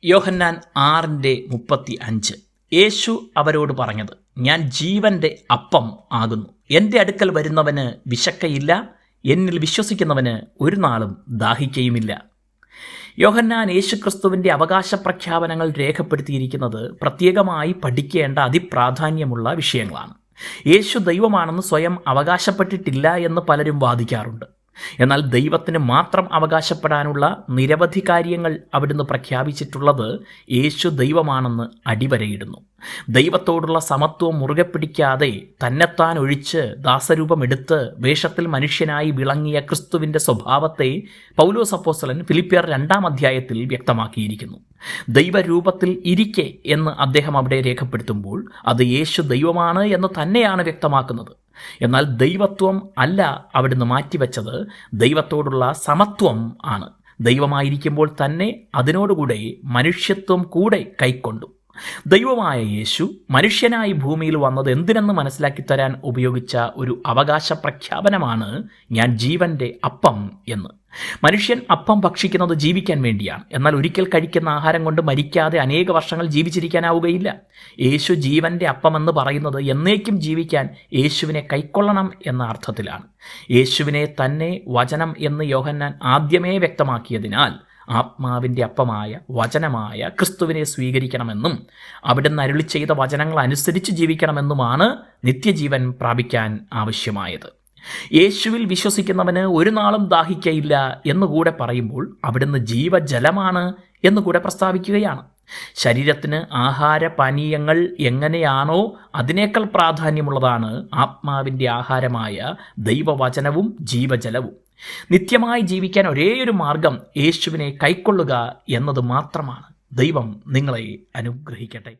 യോഹന്നാൻ 6:35 യേശു അവരോട് പറഞ്ഞത്, ഞാൻ ജീവൻ്റെ അപ്പം ആകുന്നു. എൻ്റെ അടുക്കൽ വരുന്നവന് വിശക്കയില്ല, എന്നിൽ വിശ്വസിക്കുന്നവന് ഒരു നാളും ദാഹിക്കയുമില്ല. യോഹന്നാൻ യേശുക്രിസ്തുവിൻ്റെ അവകാശ പ്രഖ്യാപനങ്ങൾ രേഖപ്പെടുത്തിയിരിക്കുന്നത് പ്രത്യേകമായി പഠിക്കേണ്ട അതിപ്രാധാന്യമുള്ള വിഷയങ്ങളാണ്. യേശു ദൈവമാണെന്ന് സ്വയം അവകാശപ്പെട്ടിട്ടില്ല എന്ന് പലരും വാദിക്കാറുണ്ട്. എന്നാൽ ദൈവത്തിന് മാത്രം അവകാശപ്പെടാനുള്ള നിരവധി കാര്യങ്ങൾ അവിടുന്ന് പ്രഖ്യാപിച്ചിട്ടുള്ളത് യേശു ദൈവമാണെന്ന് അടിവരയിടുന്നു. ദൈവത്തോടുള്ള സമത്വം മുറുകെ പിടിക്കാതെ തന്നെത്താൻ ഒഴിച്ച് ദാസരൂപമെടുത്ത് വേഷത്തിൽ മനുഷ്യനായി വിളങ്ങിയ ക്രിസ്തുവിൻ്റെ സ്വഭാവത്തെ പൗലോസ് അപ്പോസ്തലൻ ഫിലിപ്പിയർ 2-ാം അധ്യായത്തിൽ വ്യക്തമാക്കിയിരിക്കുന്നു. ദൈവരൂപത്തിൽ ഇരിക്കെ എന്ന് അദ്ദേഹം അവിടെ രേഖപ്പെടുത്തുമ്പോൾ അത് യേശു ദൈവമാണ് എന്ന് തന്നെയാണ് വ്യക്തമാക്കുന്നത്. എന്നാൽ ദൈവത്വം അല്ല അവിടുന്ന് മാറ്റിവെച്ചത്, ദൈവത്തോടുള്ള സമത്വം ആണ്. ദൈവമായിരിക്കുമ്പോൾ തന്നെ അതിനോടുകൂടെ മനുഷ്യത്വം കൂടെ കൈക്കൊണ്ടു. ദൈവമായ യേശു മനുഷ്യനായി ഭൂമിയിൽ വന്നത് എന്തിനെന്ന് മനസ്സിലാക്കി തരാൻ ഉപയോഗിച്ച ഒരു അവകാശ പ്രഖ്യാപനമാണ് ഞാൻ ജീവൻ്റെ അപ്പം എന്ന്. മനുഷ്യൻ അപ്പം ഭക്ഷിക്കുന്നത് ജീവിക്കാൻ വേണ്ടിയാണ്. എന്നാൽ ഒരിക്കൽ കഴിക്കുന്ന ആഹാരം കൊണ്ട് മരിക്കാതെ അനേക വർഷങ്ങൾ ജീവിച്ചിരിക്കാനാവുകയില്ല. യേശു ജീവൻ്റെ അപ്പം എന്ന് പറയുന്നത് എന്നേക്കും ജീവിക്കാൻ യേശുവിനെ കൈക്കൊള്ളണം എന്ന അർത്ഥത്തിലാണ്. യേശുവിനെ തന്നെ വചനം എന്ന് യോഹന്നാൻ ആദ്യമേ വ്യക്തമാക്കിയതിനാൽ ആത്മാവിൻ്റെ അപ്പമായ വചനമായ ക്രിസ്തുവിനെ സ്വീകരിക്കണമെന്നും അവിടുന്ന് അരുളി ചെയ്ത വചനങ്ങൾ അനുസരിച്ച് ജീവിക്കണമെന്നുമാണ് നിത്യജീവൻ പ്രാപിക്കാൻ ആവശ്യമായത്. യേശുവിൽ വിശ്വസിക്കുന്നവന് ഒരു നാളും ദാഹിക്കയില്ല എന്നുകൂടെ പറയുമ്പോൾ അവിടുന്ന് ജീവജലമാണ് എന്നുകൂടെ പ്രസ്താവിക്കുകയാണ്. ശരീരത്തിന് ആഹാരപാനീയങ്ങൾ എങ്ങനെയാണോ അതിനേക്കാൾ പ്രാധാന്യമുള്ളതാണ് ആത്മാവിൻ്റെ ആഹാരമായ ദൈവവചനവും ജീവജലവും. നിത്യമായി ജീവിക്കാൻ ഒരേയൊരു മാർഗം യേശുവിനെ കൈക്കൊള്ളുക എന്നത് മാത്രമാണ്. ദൈവം നിങ്ങളെ അനുഗ്രഹിക്കട്ടെ.